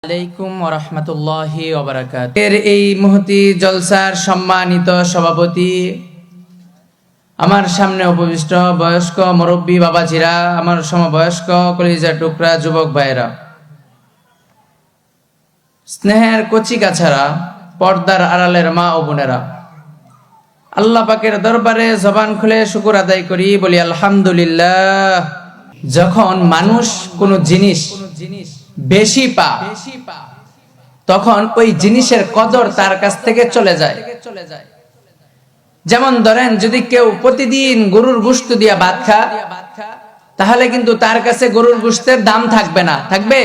আলাইকুম ওয়া রাহমাতুল্লাহি ওয়া বারাকাতুহু। এর এই মুহতি জলসার সম্মানিত সভাপতি, আমার সামনে উপবিষ্ট বয়স্ক মুরব্বী বাবাজিরা, আমার সমবয়স্ক কলিজা টুকরা যুবক ভাইরা, স্নেহের কচি কাছারা, পর্দার আড়ালের মা ও বোনেরা, আল্লাহ পাকের দরবারে জবান খুলে শুকর আদায় করি, বলি আলহামদুলিল্লাহ। যখন মানুষ কোনো জিনিস বেশি পায় তখন ওই জিনিসের কদর তার কাছ থেকে চলে যায়। যেমন ধরেন, যদি কেউ প্রতিদিন গরুর গোশত দিয়া ভাত খায়, তাহলে কিন্তু তার কাছে গরুর গোশতের দাম থাকবে না, থাকবে?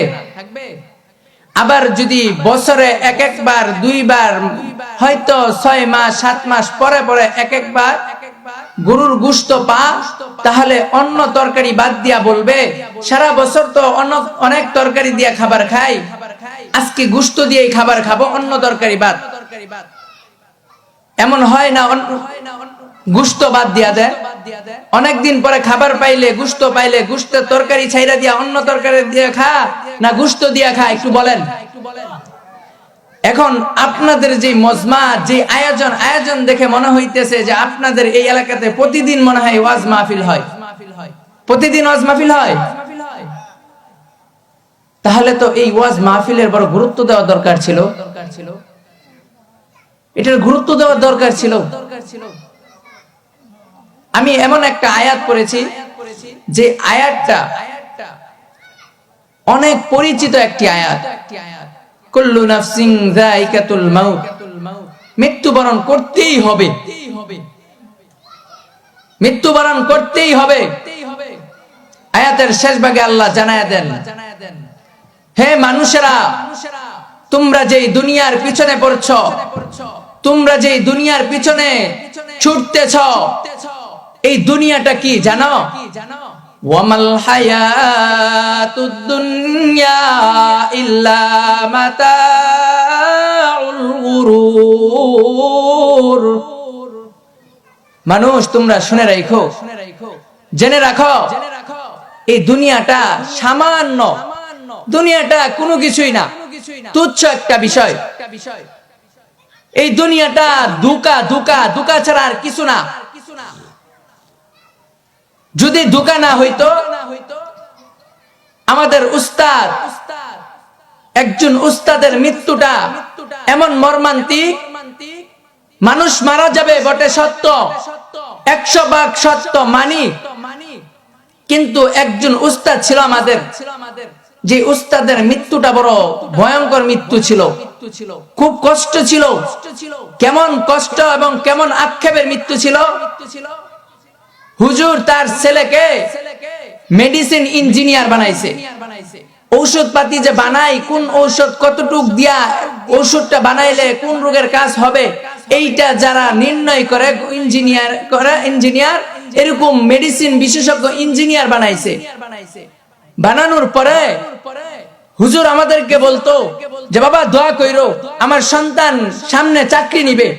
আবার যদি বছরে একবার দুইবার, হয়তো 6 মাস 7 মাস পরে পরে একবার গরুর গোশত পা, তাহলে অন্য তরকারি বাদ দিয়া বলবে, সারা বছর তো অনেক তরকারি দিয়া খাবার খাই, আজকে গোশত দিয়েই খাবার খাবো, অন্য তরকারি বাদ। এমন হয় না? গোশত বাদ দিয়া দেয়। অনেকদিন পরে খাবার পাইলে, গোশত পাইলে, গোশতের তরকারি ছাইরা দিয়া অন্য তরকারি দিয়া খা, না গোশত দিয়া খা, একটু বলেন। এখন আপনাদের যে মজমা, যে আয়োজন দেখে মনে হইতেছে যে আপনাদের এই এলাকাতে প্রতিদিন মনে হয় ওয়াজ মাহফিল হয়, প্রতিদিন ওয়াজ মাহফিল হয়। তাহলে তো এই ওয়াজ মাহফিলের বড় গুরুত্ব দেওয়া দরকার ছিল, এটার গুরুত্ব দেওয়ার দরকার ছিল। আমি এমন একটা আয়াত পড়েছি, যে আয়াতটা অনেক পরিচিত একটি আয়াত, কুল্লু নাফসিন যায়িকাতুল মাউত, মৃত্যুবরণ করতেই হবে, মৃত্যুবরণ করতেই হবে। আয়াতের শেষ ভাগে আল্লাহ জানায়া দেন, হে মানুষেরা, তোমরা যেই দুনিয়ার পিছনে পড়ছ, তোমরা যেই দুনিয়ার পিছনে ছুটতেছ, এই দুনিয়াটা কি জানো? ওয়ামাল হায়াতুদ দুনিয়া ইল্লা মাতাউল গুরুর। মানুষ, তোমরা শুনে রাখো, জেনে রাখো, এই দুনিয়াটা সামান্য, দুনিয়াটা কোনো কিছুই না, তুচ্ছ একটা বিষয়। এই দুনিয়াটা ধোঁকা ছাড়া আর কিছু না। যদি ধোঁকা না হইতো, আমাদের উস্তাদ, একজন উস্তাদের মৃত্যুটা এমন মর্মান্তিক, মানুষ মারা যাবে বটে সত্য, 100 ভাগ সত্য মানি, কিন্তু একজন উস্তাদ ছিল আমাদের, যে উস্তাদের মৃত্যুটা বড় ভয়ঙ্কর মৃত্যু ছিল, খুব কষ্ট ছিল। কেমন কষ্ট এবং কেমন আক্ষেপের মৃত্যু ছিল। হুজুর তার ছেলেকে মেডিসিন ইঞ্জিনিয়ার বানাইছে। ঔষধ পাতি যে বানাই, কোন ঔষধ কতটুক দিয়া ঔষধটা বানাইলে কোন রোগের কাজ হবে, এইটা যারা নির্ণয় করে, ইঞ্জিনিয়ার, এরকম মেডিসিন বিশেষজ্ঞ ইঞ্জিনিয়ার বানাইছে। বানানোর পরে হুজুর আমাদেরকে বলতো যে, বাবা দোয়া কইরো, আমার সন্তান সামনে চাকরি নিবে।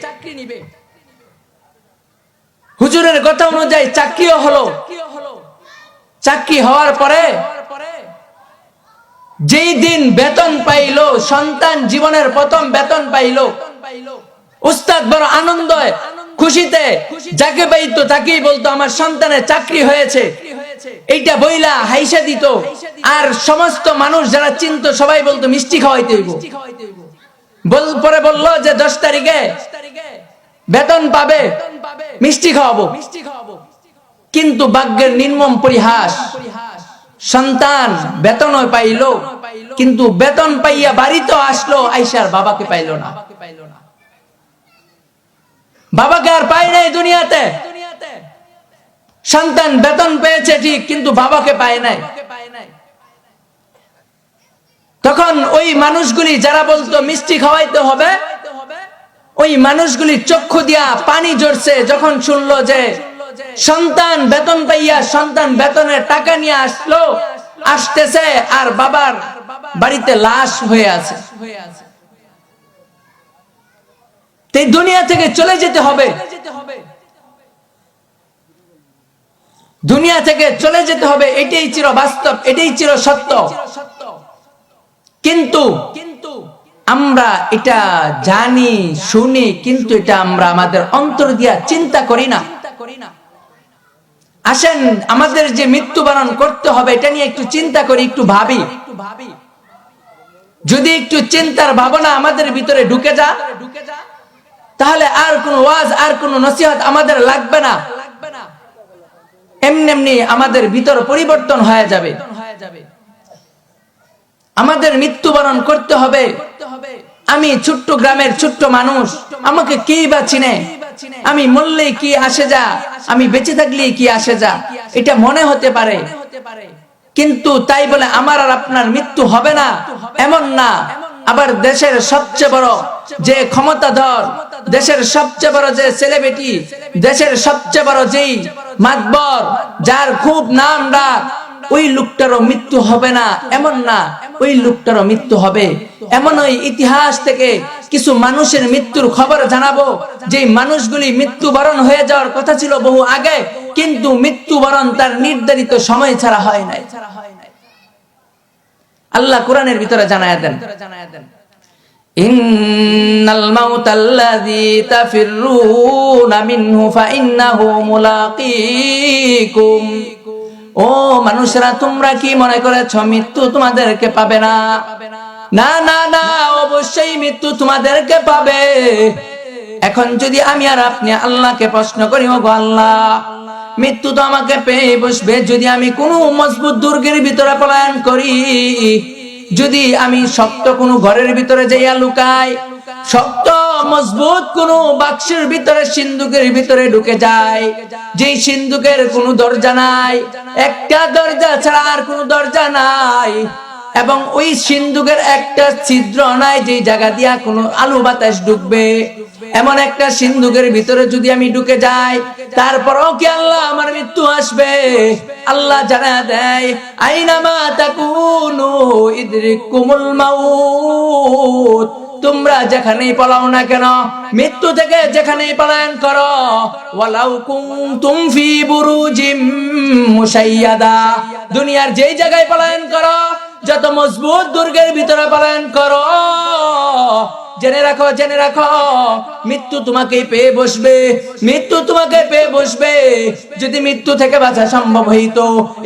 হুজুরের কথা অনুযায়ী চাকরিও হলো। চাকরি হওয়ার পরে যেই দিন বেতন পাইলো, সন্তান জীবনের প্রথম বেতন পাইলো, উস্তাদ বড় আনন্দ খুশিতে যাকে পাইতো তাকেই বলতো আমার সন্তানের চাকরি হয়েছে, এইটা বইলা হাইসা দিত। আর সমস্ত মানুষ যারা চিনতো সবাই বলতো মিষ্টি খাওয়াইতে হইব। পরে বললো যে 10 তারিখে বেতন পাবে, মিষ্টি খাওয়াবো। কিন্তু ভাগ্যের নির্মম পরিহাস, সন্তান বেতনও পাইলো, কিন্তু বেতন পাইয়া বাড়িতে আসলো, আইসার বাবাকে পাইলো না। বাবাকে আর পায় নাই দুনিয়াতে। সন্তান বেতন পেয়েছে ঠিক, কিন্তু বাবাকে পায় নাই। তখন ওই মানুষগুলি যারা বলতো মিষ্টি খাওয়াইতে হবে, ওই মানুষগুলি চক্ষু দিয়া পানি ঝরছে যখন শুনলো যে সন্তান বেতন পাইয়া, সন্তান বেতনের টাকা নিয়ে আসতেছে, আর বাবার বাড়িতে লাশ হয়ে আছে। এই দুনিয়া থেকে চলে যেতে হবে, দুনিয়া থেকে চলে যেতে হবে, এটাই চির বাস্তব, এটাই চির সত্য। কিন্তু আমরা এটা জানি শুনি, কিন্তু এটা আমরা আমাদের অন্তর দিয়া চিন্তা করি না। আসেন আমাদের যে মৃত্যুবরণ করতে হবে এটা নিয়ে একটু চিন্তা করি, একটু ভাবি। যদি একটু চিন্তার ভাবনা আমাদের ভিতরে ঢুকে যা, তাহলে আর কোন ওয়াজ আর কোন নসিহত আমাদের লাগবে না। এমনি এমনি আমাদের ভিতর পরিবর্তন হয়ে যাবে। আমাদের মৃত্যুবরণ করতে হবে। আমি ছোট্ট গ্রামের ছোট্ট মানুষ, আমাকে কে বা চিনে? আমি মরলে কি আসে যা, আমি বেঁচে থাকলে কি আসে যা, এটা মনে হতে পারে। কিন্তু তাই বলে আমার আর আপনার মৃত্যু হবে না এমন না। আবার দেশের সবচেয়ে বড় যে ক্ষমতাধর, দেশের সবচেয়ে বড় যে সেলিব্রিটি, দেশের সবচেয়ে বড় যেই মাতবর, যার খুব নাম ডাক, ওই লোকটারও মৃত্যু হবে না এমন না, ওই লোকটারও মৃত্যু হবে। এমন ওই ইতিহাস থেকে কিছু মানুষের মৃত্যুর খবর জানাবো, যে মানুষগুলি মৃত্যুবরণ হয়ে যাওয়ার কথা ছিল বহু আগে, কিন্তু মৃত্যুবরণ তার নির্ধারিত সময় ছাড়া হয় নাই। আল্লাহ কোরআনের ভিতরে জানায়া দেন, ইন্নাল মাউতাল্লাযী তাফিররুনা মিনহু ফাইন্নাহু মুলাকীকুম। ও মানুষরা, তোমরা কি মনে করেছ মৃত্যু তোমাদেরকে পাবে না? না না না, অবশ্যই মৃত্যু তোমাদেরকে পাবে। এখন যদি আমি আর আপনি আল্লাহকে প্রশ্ন করি, ও গো আল্লাহ, মৃত্যু তো আমাকে পেয়ে বসবে যদি আমি কোনো মজবুত দুর্গের ভিতরে পলায়ন করি, যদি আমি শক্ত কোনো ঘরের ভিতরে যাইয়া লুকাই, শক্ত মজবুত কোনো বাক্সের ভিতরে, সিন্ধুকের ভিতরে ঢুকে যায়, যেই সিন্ধুকের কোনো দরজা নাই, একটা দরজা ছাড়া আর কোনো দরজা নাই, এবং ওই সিন্ধুকের একটা ছিদ্র নাই যে জায়গা দিয়া কোনো আলো বাতাস ঢুকবে, এমন একটা সিন্ধুকের ভিতরে যদি আমি ঢুকে যাই, তারপরও কি আল্লাহ আমার মৃত্যু আসবে? আল্লাহ জানা দেয়, আইনামা তাকুনু ইদরিকুমুল মাউত। তোমরা যেখানেই পলাও না কেন, মৃত্যু থেকে যেখানেই পলায়ন করো, ওয়ালাউ কুনতুম ফি বুরুজিম মুশাইয়াদা, দুনিয়ার যেই জায়গায় পলায়ন করো, যত মজবুত দুর্গের ভিতরে পলায়ন করো, জেনে রাখো, জেনে রাখো, মৃত্যু তোমাকে পেয়ে বসবে, মৃত্যু তোমাকে পেয়ে বসবে। যদি মৃত্যু থেকে বাঁচা সম্ভব হইতো,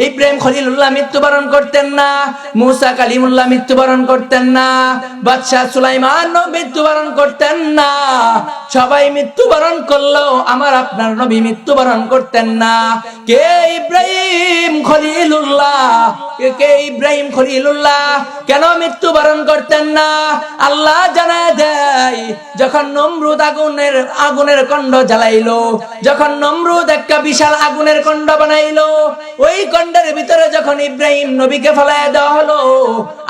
ইব্রাহিম খলিলুল্লাহ মৃত্যুবরণ করতেন না, মুসা কালিমুল্লাহ মৃত্যুবরণ করতেন না, বাদশাহ সুলাইমান মৃত্যুবরণ করতেন না, সবাই মৃত্যুবরণ করলো, আমার আপনার নবী মৃত্যুবরণ করতেন না। কে ইব্রাহিম খলিলুল্লাহ, কে ইব্রাহিম খলিলুল্লাহ কেন মৃত্যুবরণ করতেন না? আল্লাহ জানায় দেয়, যখন নমরুদ আগুনের কন্ড জ্বালাইলো, যখন নমরুদ একটা বিশাল আগুনের কন্ড বানাইলো, ওই কন্ডের ভিতরে যখন ইব্রাহিম নবীকে ফেলায় দেওয়া হলো,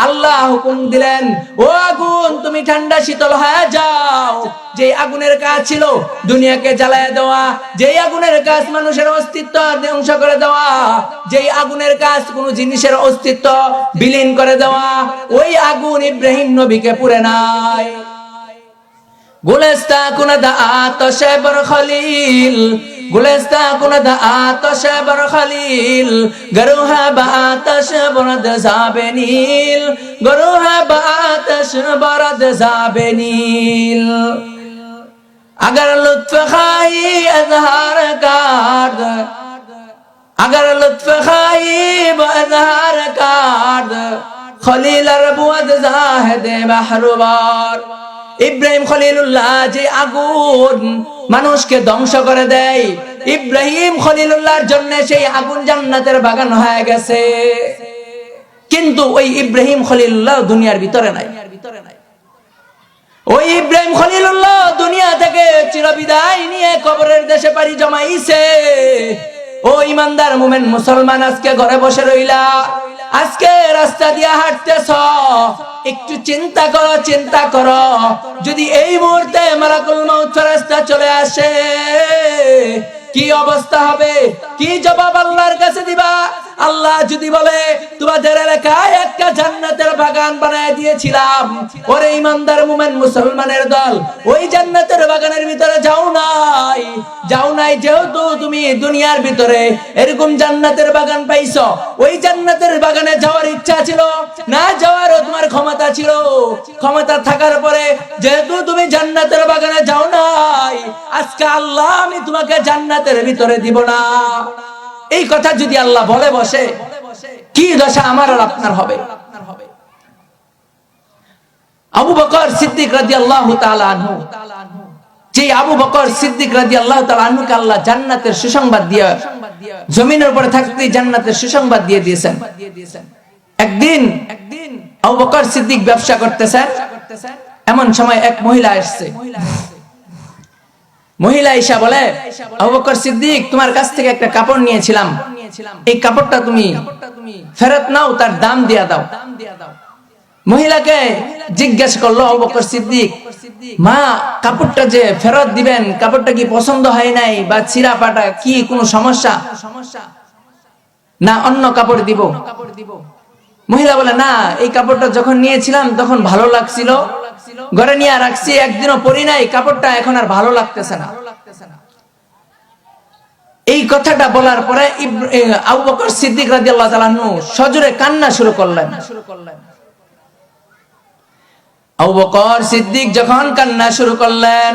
আল্লাহ হুকুম দিলেন, ও আগুন তুমি ঠান্ডা শীতল হয়ে যাও। যে আগুনের কাজ ছিল দুনিয়াকে জ্বালায় দেওয়া, যেই আগুনের কাজ মানুষের অস্তিত্ব ধ্বংস করে দেওয়া, যেই আগুনের কাজ কোন জিনিসের অস্তিত্ব বিলীন করে দেওয়া, ওই আগুন ইব্রাহিম নবীকে পুড়ে নাই। গুলিস্তা কুনদা আতশে বর খলিল, গুলিস্তা কুনদা আতশে বর খলিল, গরুহা বাতাশ বরদ যাবে নীল, গরুহা বাতাশ বরদ যাবে নীল। अगर लुत्फ खाई अजहार कार्द, अगर लुत्फ खाई अजहार कार्द, खलील अरबुद जाहिदे बहरुबार। ইব্রাহিম খলিলুল্লাহ যে আগুন মানুষকে ধ্বংস করে দেয়, ইব্রাহিম খলিলুল্লাহর জন্য সেই আগুন জান্নাতের বাগান হয়ে গেছে। কিন্তু ওই ইব্রাহিম খলিলুল্লাহ দুনিয়ার ভিতরে নাই। ওই ইব্রাহিম খলিলুল্লাহ দুনিয়া থেকে চিরবিদায় নিয়ে কবরের দেশে পাড়ি জমাইছে। ও ইমানদার মুমিন মুসলমান, আজকে ঘরে বসে রইলা, আজকে রাস্তা দিয়ে হাঁটতেছ, একটু চিন্তা করো, চিন্তা করো, যদি এই মুহূর্তে মালাকুল মউত ফেরেশতা চলে আসে, কি অবস্থা হবে? কি জবাব আল্লাহর কাছে দিবা? আল্লাহ যদি বলে তোমাদের এলাকায় একটা জান্নাতের বাগান বানায় দিয়েছিলাম, ওরে ইমানদার মুমিন মুসলমানের দল, ওই জান্নাতের বাগানের ভিতরে যাও নাই যেহেতু তুমি দুনিয়ার ভিতরে এরকম জান্নাতের বাগান পাইছো, ওই জান্নাতের বাগানে যাওয়ার ইচ্ছা ছিল না, যাওয়ারও তোমার ক্ষমতা ছিল, ক্ষমতা থাকার পরে যেহেতু তুমি জান্নাতের বাগানে যাও নাই, আজকে আল্লাহ আমি তোমাকে জান্নাতের ভিতরে দিব না। এই কথা যদি আল্লাহ বলে বসে, কি দশা আমার আর আপনার হবে? আবু বকর সিদ্দিক রাদিয়াল্লাহু তাআলা আনহু, যে আবু বকর সিদ্দিক রাদিয়াল্লাহু তাআলা আনহুকে আল্লাহ জান্নাতের সুসংবাদ দিয়ে, জমিনের উপরে থাকতেই জান্নাতের সুসংবাদ দিয়ে দিয়েছেন। একদিন আবু বকর সিদ্দিক ব্যবসা করতেছেন, এমন সময় এক মহিলা আসছে। মহিলা ঈশা বলে, আবু বকর সিদ্দিক, তোমার কাছ থেকে একটা কাপড় নিয়েছিলাম, এই কাপড়টা তুমি ফেরত নাও, তার দাম দিয়া দাও। মহিলাকে জিজ্ঞাসা করলো আবু বকর সিদ্দিক, মা কাপড়টা যে ফেরত দিবেন, কাপড়টা কি পছন্দ হয় নাই বা ছিঁড়া ফাটা কি কোনো সমস্যা, না অন্য কাপড় দিব? মহিলা বলে, না, এই কাপড়টা যখন নিয়েছিলাম তখন ভালো লাগছিল, ঘরে নিয়ে রাখছি, একদিনও পরি নাই, কাপড়টা এখন আর ভালো লাগতেছে না। এই কথাটা বলার পরে আবু বকর সিদ্দিক রাদিয়াল্লাহু তাআলা আনহু সজোরে কান্না শুরু করলেন। আবু বকর সিদ্দিক যখন কান্না শুরু করলেন,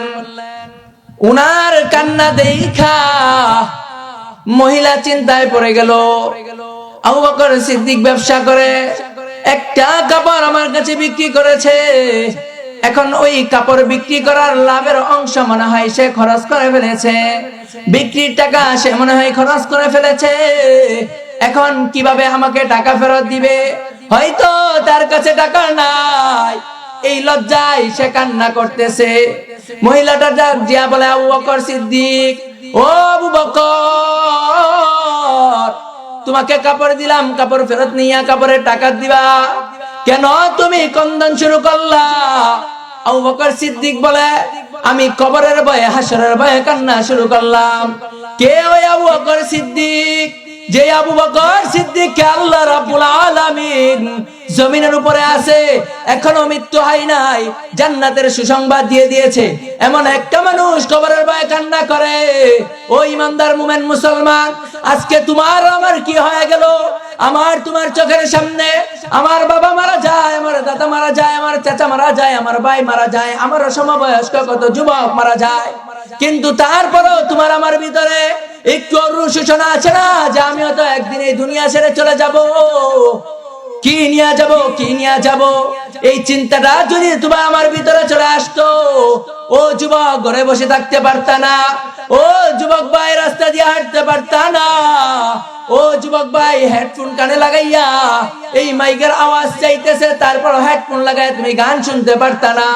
উনার কান্না দেখা মহিলা চিন্তায় পড়ে গেল। আবু বকর সিদ্দিক ব্যবসা করে, একটা কাপড় আমার কাছে বিক্রি করেছে, এখন ওই কাপড় বিক্রি করার লাভের অংশ মনে হয় সে খরচ করে ফেলেছে, বিক্রির টাকা সে মনে হয় খরচ করে ফেলেছে, এখন কিভাবে আমাকে টাকা ফেরত দিবে? হয়তো তার কাছে টাকা নাই, এই লজ্জায় সে কান্না করতেছে। মহিলাটা ডাক দিয়া বলে, আবু বকর সিদ্দিক, ও আবু বকর, তোমাকে কাপড় দিলাম, কাপড় ফেরত নিয়া কাপড়ের টাকা দিবা, কেন তুমি কন্দন শুরু করলা? আবু বকর সিদ্দিক বলে, আমি কবরের ভয়ে, হাসরের ভয়ে কান্না শুরু করলাম। কে ওই আবু বকর সিদ্দিক? যে আবু বকর সিদ্দিক কে আল্লাহ রাব্বুল আলামিন জমিনের উপরে আছে, এখনো মৃত্যু হয় নাই, জান্নাতের সুসংবাদ দিয়ে দিয়েছে, এমন একটা মানুষ কবরের ভয়ে কান্না করে। ও ইমানদার মুমিন মুসলমান, আজকে তোমার আমার কি হয়ে গেল? আমার তোমার চোখের সামনে আমার বাবা মারা যায়, আমার দাদা মারা যায়, আমার চাচা মারা যায়, আমার ভাই মারা যায়, আমার সমবয়স্ক কত যুবক মারা যায়, কিন্তু তারপরেও তোমার আমার ভিতরে একটু অনুশোচনা আছে না, যে আমিও তো একদিন এই দুনিয়া ছেড়ে চলে যাব, কি নিয়ে যাব? এই চিন্তাটা যদি তোমার আমার ভিতরে চলে আসতো, ও যুবক ঘরে বসে থাকতে পারতা না, ও যুবক ভাই রাস্তা দিয়ে হাঁটতে পারতা না, ও যুবক ভাই হেডফোন কানে লাগাইয়া এই মাইকের আওয়াজ চাইতেছে, তারপর হেডফোন লাগায় তুমি গান শুনতে পারতা না।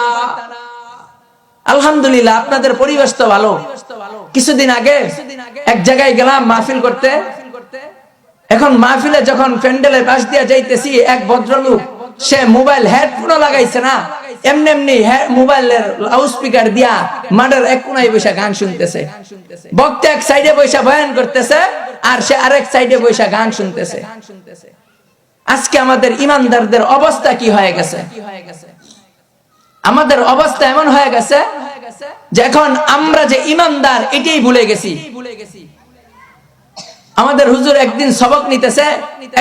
আলহামদুলিল্লাহ আপনাদের পরিবেশ তো ভালো। কিছুদিন আগে এক জায়গায় গেলাম মাহফিল করতে, এখন মাহফিলে যখন প্যান্ডেলের পাশ দিয়ে যাইতেছি, এক ভদ্রলোক সে মোবাইল হেডফোনও লাগাইছে না, এমনি মোবাইলের লাউড স্পিকার দিয়া মাঠের এক কোনায় বসে গান শুনতেছে। বক্তা এক সাইডে বসে বয়ান করতেছে আর সে আরেক সাইডে বসে গান শুনতেছে। আজকে আমাদের ইমানদারদের অবস্থা কি হয়ে গেছে? আমাদের অবস্থা এমন হয়ে গেছে যে এখন আমরা যে ইমানদার এটাই ভুলে গেছি। আমাদের হুজুর একদিন সবক নিতেছে,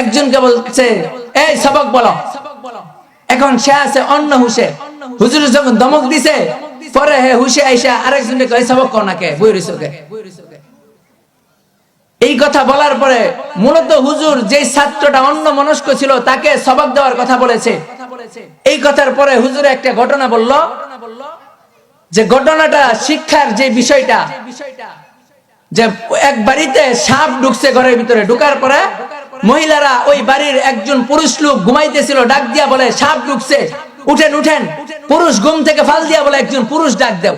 একজনকে বলছে, এই সবক বলো, এখন সে আছে অন্য হুশে, হুজুর যখন ধমক দিছে, পরে হুশে আইসা আরেকজনকে কয় সবক কর না কে, বই রইছকে। এই কথা বলার পরে মূলত হুজুর যে ছাত্রটা অন্য মনস্ক ছিল তাকে সবক দেওয়ার কথা বলেছে। এই কথার পরে হুজুর একটা ঘটনা বলল, যে ঘটনাটা শিক্ষার যে বিষয়টা, যে এক বাড়িতে সাপ ঢুকছে ঘরের ভিতরে, ঢুকার পরে মহিলারা ওই বাড়ির একজন পুরুষ লোক ঘুমাইতেছিল, ডাক দিয়া বলে সাপ ঢুকছে, উঠেন উঠেন। পুরুষ ঘুম থেকে ফাল দিয়া বলে একজন পুরুষ ডাক দাও,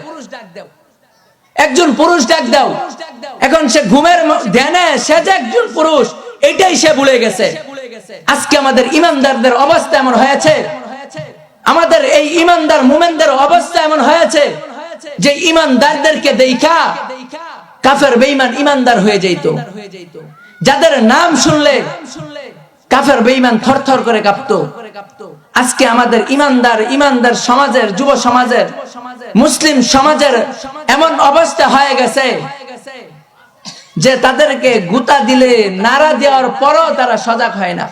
একজন পুরুষ ডাক দাও। এখন সে ঘুমের ধ্যানে সে যে একজন পুরুষ এটাই সে ভুলে গেছে। আজকে আমাদের ইমানদারদের অবস্থা এমন হয়েছে, আমাদের এই ইমানদার মুমিনদের অবস্থা এমন হয়েছে যে ইমানদারদেরকে দেখা কাফের বেঈমান ইমানদার হয়ে যাইতো, যাদের নাম শুনলে কাফের বেঈমান থরথর করে কাঁপতো। আজকে আমাদের ইমানদার সমাজের, যুব সমাজের, মুসলিম সমাজের এমন অবস্থা হয়ে গেছে যে তাদেরকে গুতা দিলে, নাড়া দেওয়ার পরও তারা সজাগ হয় না।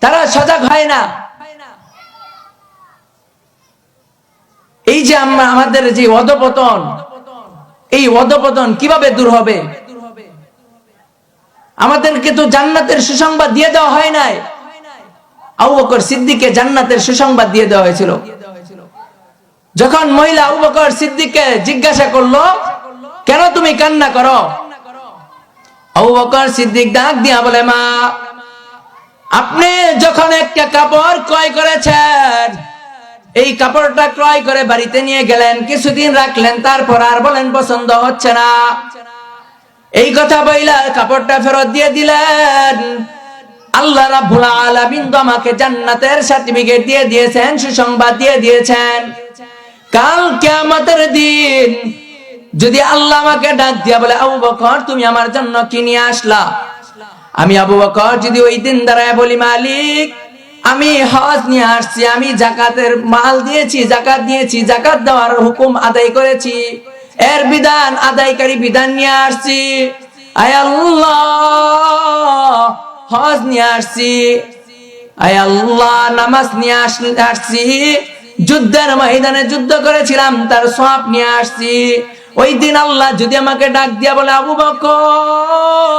তারা সজাগ হয় না। এই যে আমাদের যে অধপতন, এই অধপতন কিভাবে দূর হবে? আমাদেরকে তো জান্নাতের সুসংবাদ দিয়ে দেওয়া হয় নাই। আবু বকর সিদ্দিককে জান্নাতের সুসংবাদ দিয়ে দেওয়া হয়েছিল। যখন মহিলা আবু বকর সিদ্দিককে জিজ্ঞাসা করলো, কেন তুমি কান্না করো? আবু বকর সিদ্দিক ডাক দিয়া বলে, মা, আপনি যখন একটা কাপড় ক্রয় করেছেন, এই কাপড়টা ক্রয় করে বাড়িতে নিয়ে গেলেন, কিছুদিন রাখলেন, তারপর আর বলেন পছন্দ হচ্ছে না। এই কথা বইলা কাপড়টা ফেরত দিয়ে দিলেন। আল্লাহ রাব্বুল আলামিন তো আমাকে জান্নাতের সার্টিফিকেট দিয়ে দিয়েছেন, সুসংবাদ দিয়ে দিয়েছেন। কাল কিয়ামতের দিন যদি আল্লাহ আমাকে ডাক দিয়া বলে, আবু বকর তুমি আমার জন্য কি নিয়ে আসলা? আমি আবু বকর যদি ওই দিন দাঁড়ায় বলি, মালিক আমি হজ নিয়ে আসছি, আমি জাকাতের মাল দিয়েছি, জাকাত দিয়েছি, জাকাত দেওয়ার হুকুম আদায় করেছি, এর বিধান আদায়কারী বিধান নিয়ে আসছি, আয় আল্লাহ হজ নিয়ে আসছি, আয় আল্লাহ নামাজ নিয়ে আসছি, যুদ্ধের ময়দানে যুদ্ধ করেছিলাম তার সওয়াব নিয়ে আসছি। ওই দিন আল্লাহ যদি আমাকে ডাক দিয়া বলে, আবু বকর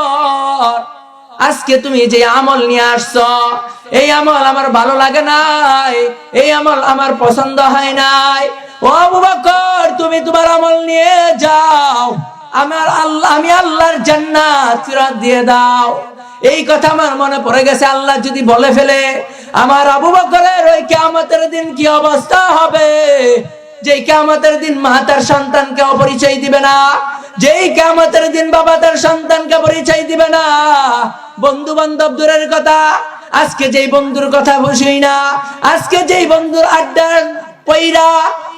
আজকে তুমি যে আমল নিয়ে আসছো, এই আমল আমার ভালো লাগে নাই, এই আমল আমার পছন্দ হয় নাই, ও আবু বকর তুমি তোমার আমল নিয়ে যাও, আমি আল্লাহর জান্নাত ফিরত দিয়ে দাও। এই কথা আমার মনে পড়ে গেছে। আল্লাহ যদি বলে ফেলে, আমার আবু বকরের ওই কিয়ামতের দিন কি অবস্থা হবে? যে কিয়ামতের দিন মা তার সন্তানকে পরিচয় দিবে না, যেই কিয়ামতের দিন বাবা তার সন্তানকে পরিচয় দিবে না, বন্ধু বান্ধব দূরের কথা, আজকে যেই বন্ধুর কথা বসই না, আজকে যেই বন্ধুর আড্ডা পইরা,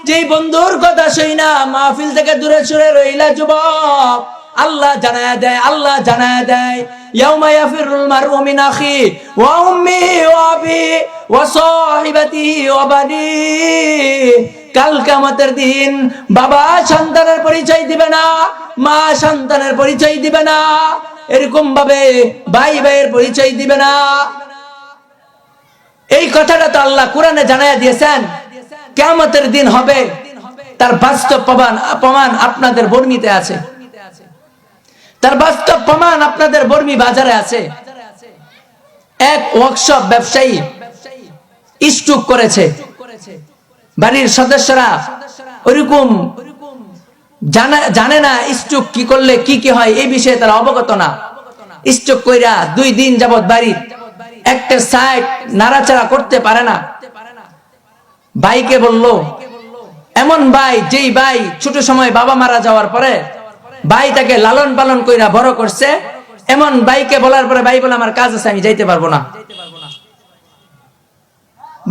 যেই বন্ধুর কথা শুই না, মাহফিল থেকে দূরে সরে রইলা যুবক, আল্লাহ জানায়া দেয়, আল্লাহ জানায়া দেয়, ইয়াউমা ইয়াফিরুল মারউ মিন আখি ওয়া উম্মিহি ওয়া আবিহি ওয়া সাহিবাতিহি ওয়া বানি। কাল কিয়ামতের দিন বাবা সন্তানের পরিচয় দিবে না, মা সন্তানের পরিচয় দিবে না, এরকম ভাবে ভাই ভাইয়ের পরিচয় দিবে না। এই কথাটা তো আল্লাহ কোরআনে জানায়া দিয়েছেন। কিয়ামতের দিন হবে, তার বাস্তব প্রমাণ আপনাদের বর্মিতে আছে, তার বাস্তব প্রমাণ আপনাদের বর্মি বাজারে আছে। এক ওয়ার্কশপ ব্যবসায়ী স্ট্রোক করেছে, বাড়ির সদস্যরা ওইরকম জানে না স্ট্রোক কি করলে কি কি হয়, এই বিষয়ে তারা অবগত না। স্ট্রোক কইরা 2 দিন যাবত বাড়ির একটা সাইড নাড়াচাড়া করতে পারে না। ভাইকে বলল, এমন ভাই যেই ভাই ছোট সময় বাবা মারা যাওয়ার পরে ভাই তাকে লালন পালন কইরা বড় করছে, এমন ভাইকে বলার পরে ভাই বলে, আমার কাজ আছে আমি যাইতে পারবো না।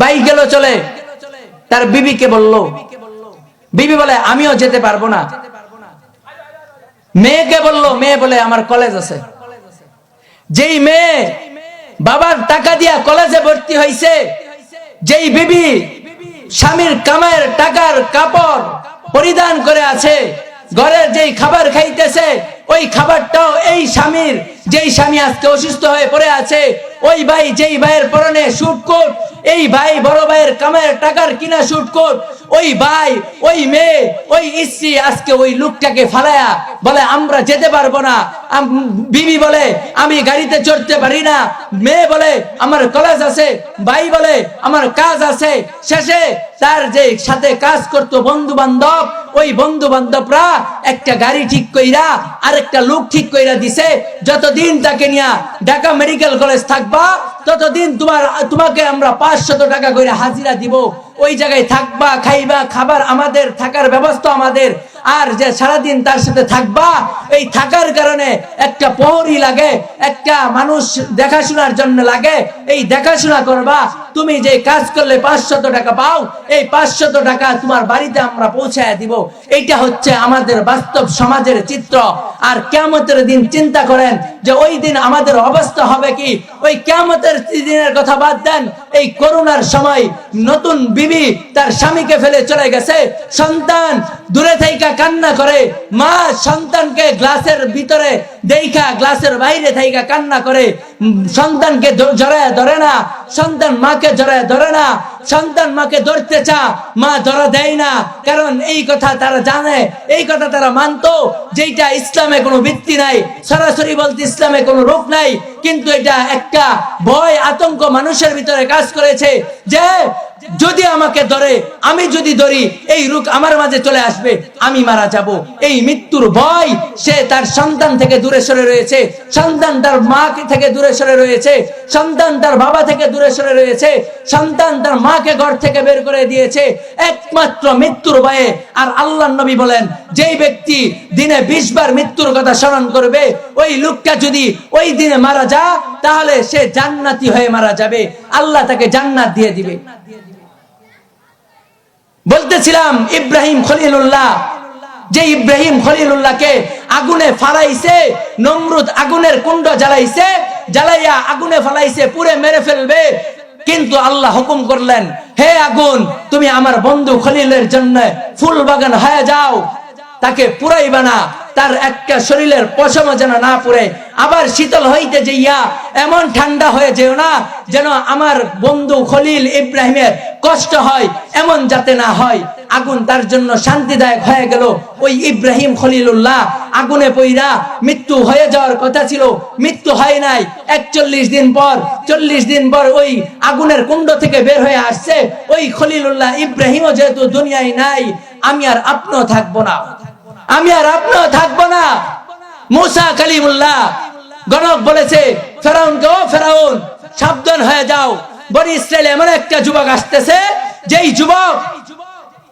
ভাই গেল চলে, তার বিবিকে বলল, বিবি বলে আমিও যেতে পারবো না। মেয়েকে বলল, মেয়ে বলে আমার কলেজ আছে। যেই মেয়ে বাবার টাকা দিয়া কলেজে ভর্তি হয়েছে, যেই বিবি স্বামীর কামাইয়ের টাকার কাপড় পরিধান করে আছে, ঘরের যেই খাবার খাইতেছে, ওই খাবারটাও এই স্বামীর, যেই স্বামী আজকে অসুস্থ হয়ে পড়ে আছে, ওই ভাই যেই ভাইয়ের পরনে স্যুটকোট, এই ভাই বড় ভাইয়ের কামাইয়ের টাকার কিনা স্যুটকোট, ওই ভাই, ওই মেয়ে, ওই স্ত্রী আজকে ওই লোকটাকে ফালায়া বলে আমরা যেতে পারবো না। বিবি বলে আমি গাড়িতে চড়তে পারি না, মেয়ে বলে আমার কলেজ আছে, ভাই বলে আমার কাজ আছে। শেষে তার যে সাথে কাজ করতো বন্ধু বান্ধব, ওই বন্ধু বান্ধবরা একটা গাড়ি ঠিক কইরা আরেকটা লোক ঠিক কইরা দিছে, যতদিন তাকে নিয়ে ঢাকা মেডিকেল কলেজ থাকবা ততদিন তোমাকে আমরা 500 টাকা করে হাজিরা দিব, ওই জায়গায় থাকবা, খাইবা, খাবার আমাদের, থাকার ব্যবস্থা আমাদের, আর যে সারাদিন তার সাথে থাকবা, এই থাকার কারণে একটা প্রহরী লাগে, একটা মানুষ দেখাশোনার জন্য লাগে, এই দেখাশোনা করবা। তুমি যে কাজ করলে 500 টাকা পাও, এই 500 টাকা তোমার বাড়িতে আমরা পৌঁছায় দিব। এইটা হচ্ছে আমাদের বাস্তব সমাজের চিত্র। আর কিয়ামতের দিন চিন্তা করেন যে ওই দিন আমাদের অবস্থা হবে কি। ওই কিয়ামতের দিনের কথা বাদ দেন, এই করোনার সময় নতুন বিবি তার স্বামীকে ফেলে চলে গেছে, সন্তান দূরে থেকে কান্না করে, মা সন্তানকে গ্লাসের ভিতরে দেখা গ্লাসের বাইরে থেকে কান্না করে, সন্তানকে জড়ায় ধরে না, সন্তান মাকে জড়ায় ধরে না, সন্তান মাকে ধরতে চা, মা ধরা দেয় না। কারণ এই কথা তারা জানে, এই কথা তারা মানতো, যেটা ইসলামে কোনো ভিত্তি নাই। সরাসরি বলতে ইসলামে কোনো রোগ নাই, কিন্তু এটা একটা ভয় আতঙ্ক মানুষের ভিতরে কাজ করেছে যে যদি আমাকে ধরে, আমি যদি ধরি, এই রোগ আমার মাঝে চলে আসবে, আমি মারা যাব। এই মৃত্যুর ভয় সে তার সন্তান থেকে দূরে সরে রয়েছে, সন্তান তার মা থেকে দূরে সরে রয়েছে, সন্তান তার বাবা থেকে দূরে সরে রয়েছে, সন্তান তার মাকে ঘর থেকে বের করে দিয়েছে একমাত্র মৃত্যুর ভয়ে। আর আল্লাহর নবী বলেন, যেই ব্যক্তি দিনে 20 বার মৃত্যুর কথা স্মরণ করবে, ওই লোকটা যদি ওই দিনে মারা যায়, তাহলে সে জান্নাতি হয়ে মারা যাবে, আল্লাহ তাকে জান্নাত দিয়ে দিবে। বলতেছিলাম ইব্রাহিম খলিলুল্লাহ, যে ইব্রাহিম খলিলুল্লাহকে আগুনে ফালাইছে, নমরুদ আগুনের কুণ্ড জ্বালাইছে, জ্বালাইয়া আগুনে ফালাইছে, পুড়ে মেরে ফেলবে। কিন্তু আল্লাহ হুকুম করলেন, হে আগুন, তুমি আমার বন্ধু খলিলের জন্য ফুল বাগান হয়ে যাও, তাকে পুরাইবা না, তার একটা শরীরের পশম যেন না পুড়ে। আবার শীতল হইতে যাইয়া এমন ঠান্ডা হয়ে যেও না যেন আমার বন্ধু খলিল ইব্রাহিমের কষ্ট হয়, এমন যাতে না হয়। আগুন তার জন্য শান্তিদায়ক হয়ে গেল। ওই ইব্রাহিম খলিলুল্লাহ আগুনে পইরা মৃত্যু হয়ে যাওয়ার কথা ছিল, মৃত্যু হয় নাই। 41 দিন পর, 40 দিন পর ওই আগুনের কুণ্ড থেকে বের হয়ে আসছে। ওই খলিলুল্লাহ ইব্রাহিমও যেহেতু দুনিয়ায় নাই, আমি আর আপনিও থাকবো না, আমি আর আপনিও থাকবো না। মুসা কালিমুল্লাহ গণক বলেছে ফেরাউনকে, ও ফেরাউন, সাবধান হয়ে যাও, বনি ইসরায়েল এমন একটা যুবক আসতেছে, যেই যুবক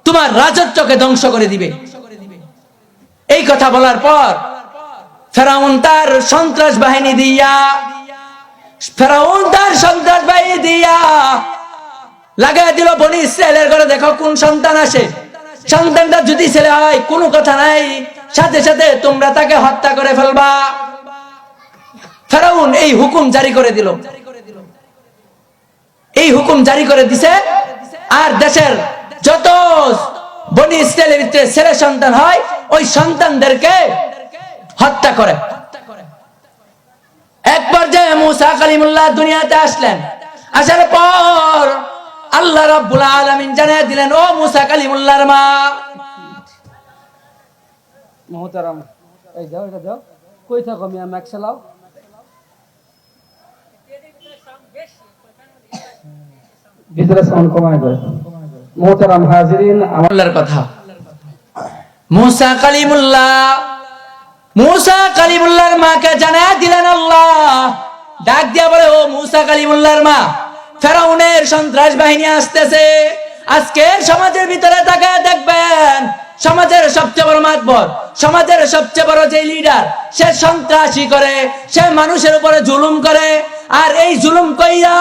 তোমার রাজত্বকে ধ্বংস করে দিবে। এই কথা বলার পর ফেরাউন তার সন্ত্রাস বাহিনী দিয়া লাগাই দিল বনি ইসরায়েলের ঘরে। দেখো কোন সন্তান আসে, সন্তানটা যদি ছেলে হয় কোনো কথা নাই, সাথে সাথে তোমরা তাকে হত্যা করে ফেলবা। ফেরাউন এই হুকুম জারি করে দিল, এই হুকুম জারি করে দিছে। আর দেশের যত বনি ইসরায়েলের ভিতরে ছেলে সন্তান হয়, ওই সন্তানদেরকে হত্যা করে। এক পর্যায়ে মুসা কালিমুল্লাহ দুনিয়াতে আসলেন। আসার পর আল্লাহ রাব্বুল আলামিন জানিয়ে দিলেন, ও মুসা কালিমুল্লাহর মা। মোহতারাম, এই যাও, এটা যাও, কই থাকো মিয়া, ম্যাক চালাও। ভিতরে সাউন্ড কমায় দাও। মোহতারাম হাজিরিন, আল্লাহর কথা, মুসা কালিমুল্লাহর মাকে জানিয়ে দিলেন আল্লাহ। ডাক দিয়া বলে, ও মুসা কালিমুল্লাহর মা, ফেরাউনের সন্ত্রাস বাহিনী আসতেছে। আজকে সমাজের ভিতরে তাকায় দেখবেন, সমাজের সবচেয়ে বড় মাতবর, সমাজের সবচেয়ে বড় যে লিডার, সে সন্ত্রাসী করে, সে মানুষের উপরে জুলুম করে। আর এই জুলুম কইরা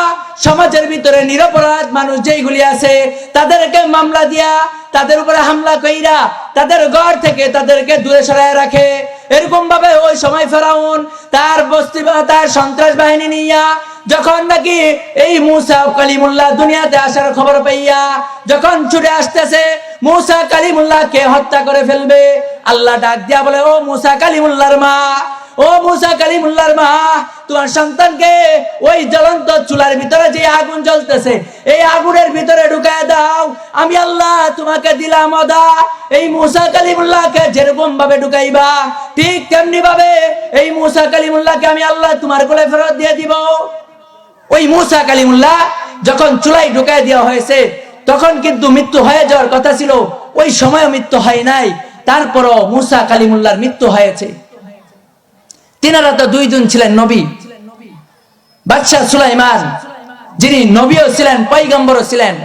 সমাজের ভিতরে নিরপরাধ মানুষ যেইগুলি আছে, তাদেরকে মামলা দিয়া, তাদের উপরে হামলা কইরা, তাদের ঘর থেকে তাদেরকে দূরে সরায় রাখে। এরকম ভাবে ওই সময় ফেরাউন তার বস্তি, তার সন্ত্রাস বাহিনী নিয়া যখন নাকি এই মুসা কালিমুল্লাহ দুনিয়াতে আসার খবর পাইয়া যখন ছুটে আসতেছে মুসা কালিমুল্লাহকে হত্যা করে ফেলবে, আল্লাহ ডাক দিয়া বলে, ও মুসা কালিমুল্লাহর মা, ও মুসা কালিমুল্লাহর মা, তোমার সন্তানকে ওই জ্বলন্ত চুলার ভিতরে যে আগুন জ্বলতেছে, এই আগুনের ভিতরে ঢুকায় দাও। আমি আল্লাহ তোমাকে দিলাম ওদা, এই মুসা কালিমুল্লাহকে যেরকম ভাবে ঢুকাইবা, ঠিক তেমনি ভাবে এই মুসা কালিমুল্লাহকে আমি আল্লাহ তোমার কোলে ফেরত দিয়ে দিব। ওই মুসা কালিমুল্লাহ যখন চুলাই ঢুকায় দেওয়া হয়েছে, তখন কিন্তু মৃত্যু হয়ে যাওয়ার কথা ছিল, ওই সময় মৃত্যু হয় নাই। তারপরও মুসা কালিমুল্লাহর মৃত্যু হয়েছে। তিনারা তো দুইজন ছিলেন নবী, বাদশাহ সুলাইমান, যিনি নবীও ছিলেন, পয়গম্বরও ছিলেন।